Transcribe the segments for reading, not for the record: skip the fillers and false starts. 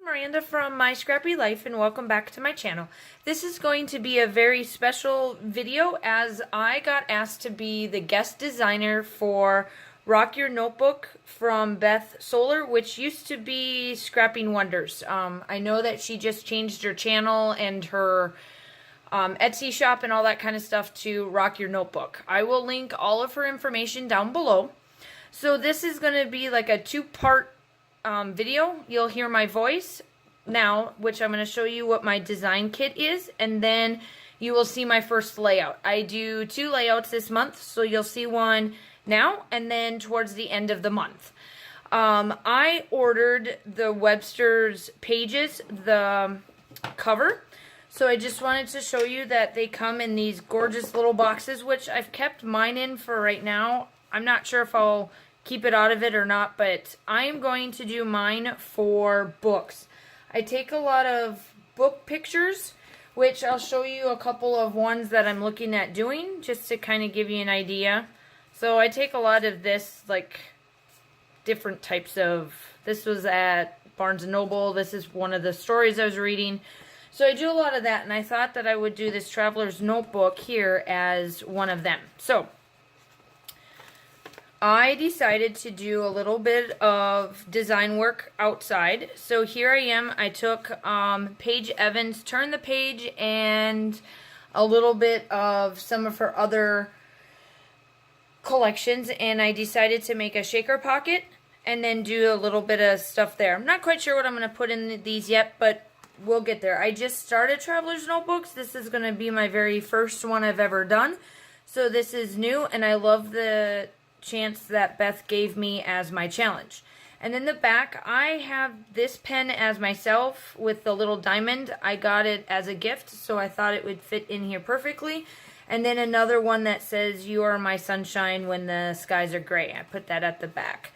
Miranda from My Scrappy Life, and welcome back to my channel. This is going to be a very special video as I got asked to be the guest designer for Rock Your Notebook from Beth Solar, which used to be Scrapping Wonders. I know that she just changed her channel and her Etsy shop and all that kind of stuff to Rock Your Notebook. I will link all of her information down below. So this is going to be like a two-part video. You'll hear my voice now, which I'm going to show you what my design kit is, and then you will see my first layout. I do 2 layouts this month, so you'll see one now and then towards the end of the month. I ordered the Webster's pages, the cover, so I just wanted to show you that they come in these gorgeous little boxes, which I've kept mine in for right now. I'm not sure if I'll keep it out of it or not, but I am going to do mine for books. I take a lot of book pictures, which I'll show you a couple of ones that I'm looking at doing, just to kind of give you an idea. So I take a lot of this, like different types of, this was at Barnes & Noble, this is one of the stories I was reading. So I do a lot of that, and I thought that I would do this Traveler's Notebook here as one of them. So I decided to do a little bit of design work outside. So here I am. I took Paige Evans' Turn the Page and a little bit of some of her other collections, and I decided to make a shaker pocket and then do a little bit of stuff there. I'm not quite sure what I'm going to put in these yet, but we'll get there. I just started Traveler's Notebooks. This is going to be my very first one I've ever done. So this is new, and I love the chance that Beth gave me as my challenge. And in the back, I have this pen as myself with the little diamond. I got it as a gift, so I thought it would fit in here perfectly. And then another one that says, "You are my sunshine when the skies are gray." I put that at the back.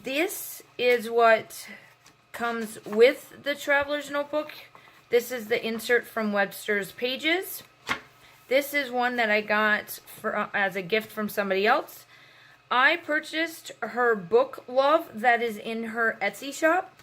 This is what comes with the Traveler's Notebook. This is the insert from Webster's Pages. This is one that I got as a gift from somebody else. I purchased her book Love that is in her Etsy shop.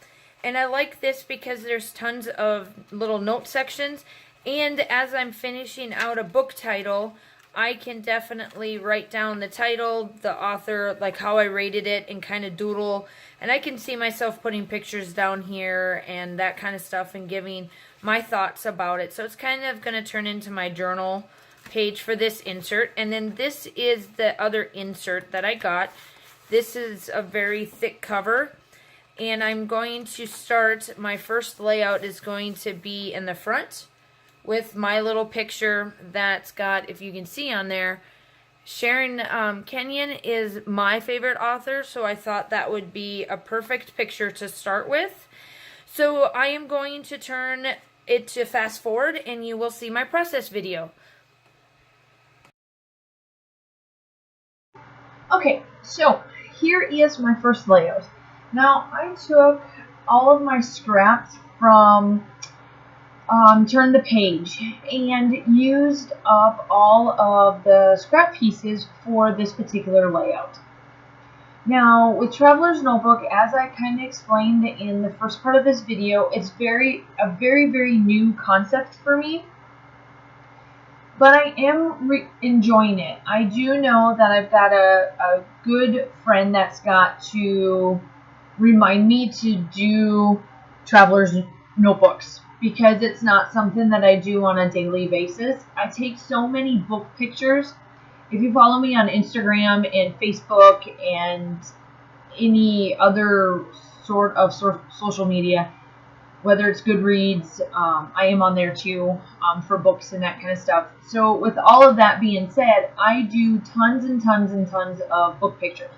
And I like this because there's tons of little note sections. And as I'm finishing out a book title, I can definitely write down the title, the author, like how I rated it, and kind of doodle. And I can see myself putting pictures down here and that kind of stuff and giving my thoughts about it. So it's kind of going to turn into my journal page for this insert. And then this is the other insert that I got. This is a very thick cover, and I'm going to start, my first layout is going to be in the front with my little picture that's got, if you can see on there, Sharon Kenyon is my favorite author, so I thought that would be a perfect picture to start with. So I am going to turn it to fast forward, and you will see my process video. Okay, so here is my first layout. Now, I took all of my scraps from Turn the Page and used up all of the scrap pieces for this particular layout. Now, with Traveler's Notebook, as I kind of explained in the first part of this video, it's a very new concept for me. But I am enjoying it. I do know that I've got a good friend that's got to remind me to do Traveler's Notebooks, because it's not something that I do on a daily basis. I take so many book pictures. If you follow me on Instagram and Facebook and any other sort of social media, whether it's Goodreads, I am on there too, for books and that kind of stuff. So with all of that being said, I do tons and tons of book pictures,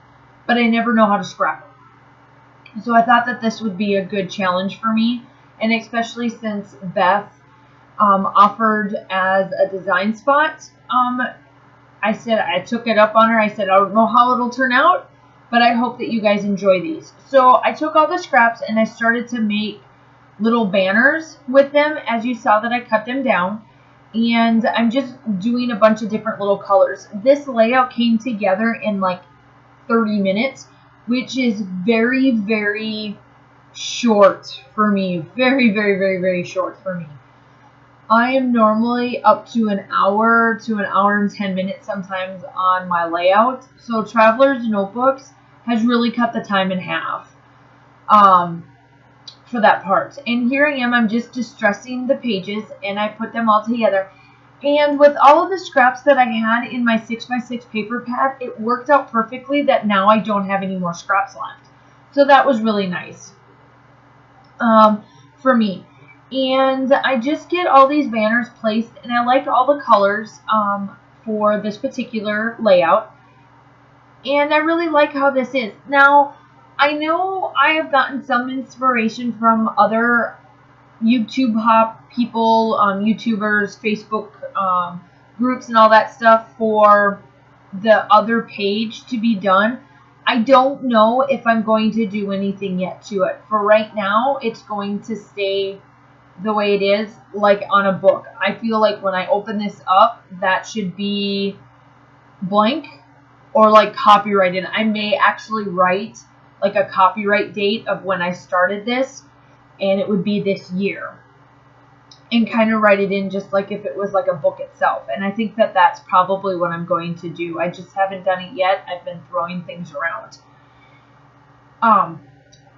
but I never know how to scrap them. So I thought that this would be a good challenge for me, and especially since Beth offered as a design spot, I said, I took it up on her. I said, I don't know how it'll turn out, but I hope that you guys enjoy these. So I took all the scraps and I started to make little banners with them, as you saw that I cut them down, and I'm just doing a bunch of different little colors. This layout came together in like 30 minutes, which is very short for me. Very, very, very, very short for me. I am normally up to an hour and 10 minutes sometimes on my layout. So Traveler's Notebooks has really cut the time in half for that part. And here I am, I'm just distressing the pages and I put them all together. And with all of the scraps that I had in my 6x6 paper pad, it worked out perfectly that now I don't have any more scraps left. So that was really nice for me. And I just get all these banners placed, and I like all the colors for this particular layout. And I really like how this is. Now, I know I have gotten some inspiration from other YouTube hop people, YouTubers, Facebook groups, and all that stuff for the other page to be done. I don't know if I'm going to do anything yet to it. For right now, it's going to stay the way it is, like on a book. I feel like when I open this up, that should be blank or like copyrighted. I may actually write like a copyright date of when I started this, and it would be this year, and kind of write it in just like if it was like a book itself. And I think that that's probably what I'm going to do. I just haven't done it yet. I've been throwing things around.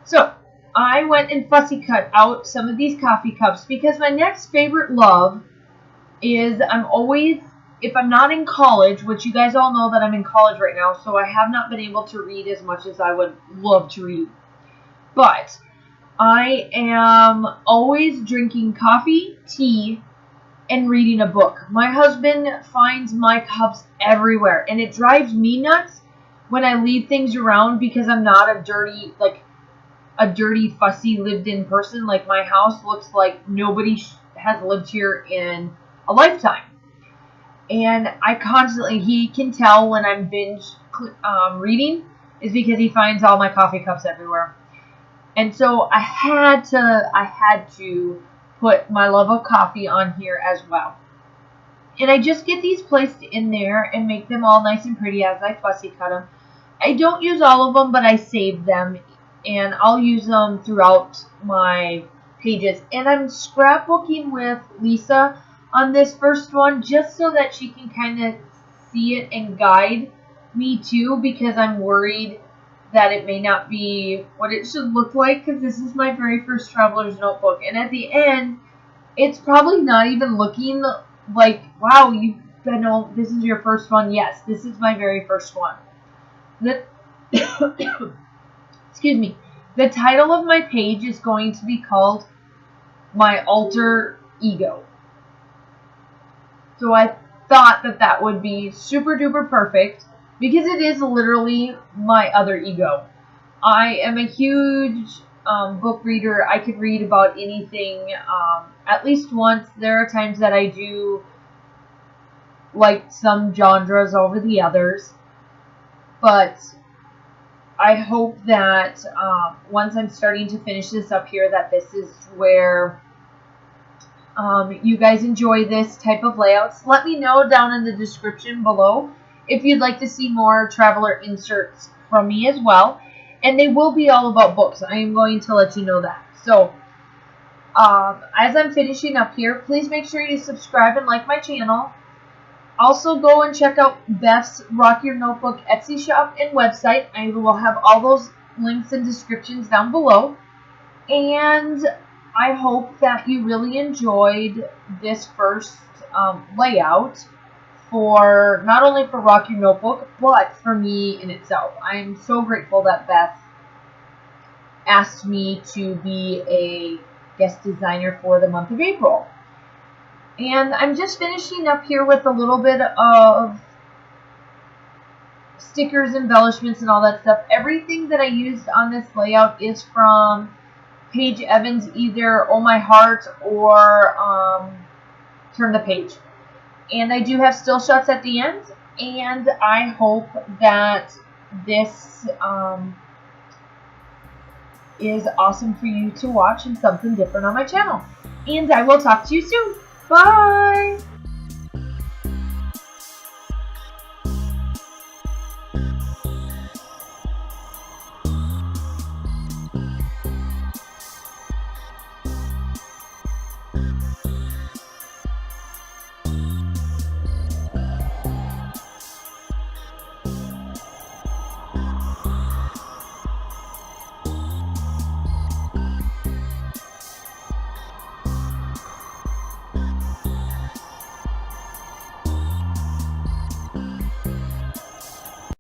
So I went and fussy cut out some of these coffee cups because my next favorite love is if I'm not in college, which you guys all know that I'm in college right now, so I have not been able to read as much as I would love to read. But I am always drinking coffee, tea, and reading a book. My husband finds my cups everywhere, and it drives me nuts when I leave things around because I'm not a dirty, fussy, lived-in person. Like, my house looks like nobody has lived here in a lifetime. And he can tell when I'm binge reading is because he finds all my coffee cups everywhere. And so I had to put my love of coffee on here as well. And I just get these placed in there and make them all nice and pretty as I fussy cut them. I don't use all of them, but I save them. And I'll use them throughout my pages. And I'm scrapbooking with Lisa on this first one just so that she can kind of see it and guide me too, because I'm worried that it may not be what it should look like, because this is my very first Traveler's Notebook. And at the end, it's probably not even looking like, wow, this is your first one. Yes, this is my very first one. Excuse me. The title of my page is going to be called My Alter Ego. So I thought that would be super duper perfect, because it is literally my other ego. I am a huge book reader. I could read about anything at least once. There are times that I do like some genres over the others. But I hope that once I'm starting to finish this up here, that this is where you guys enjoy this type of layouts. Let me know down in the description below if you'd like to see more Traveler inserts from me as well. And they will be all about books. I am going to let you know that. So, as I'm finishing up here, please make sure you subscribe and like my channel. Also, go and check out Beth's Rock Your Notebook Etsy shop and website. I will have all those links and descriptions down below. And I hope that you really enjoyed this first layout for not only for Rock Your Notebook, but for me in itself. I am so grateful that Beth asked me to be a guest designer for the month of April. And I'm just finishing up here with a little bit of stickers, embellishments, and all that stuff. Everything that I used on this layout is from Paige Evans, either Oh My Heart or Turn the Page. And I do have still shots at the end, and I hope that this is awesome for you to watch and something different on my channel. And I will talk to you soon. Bye!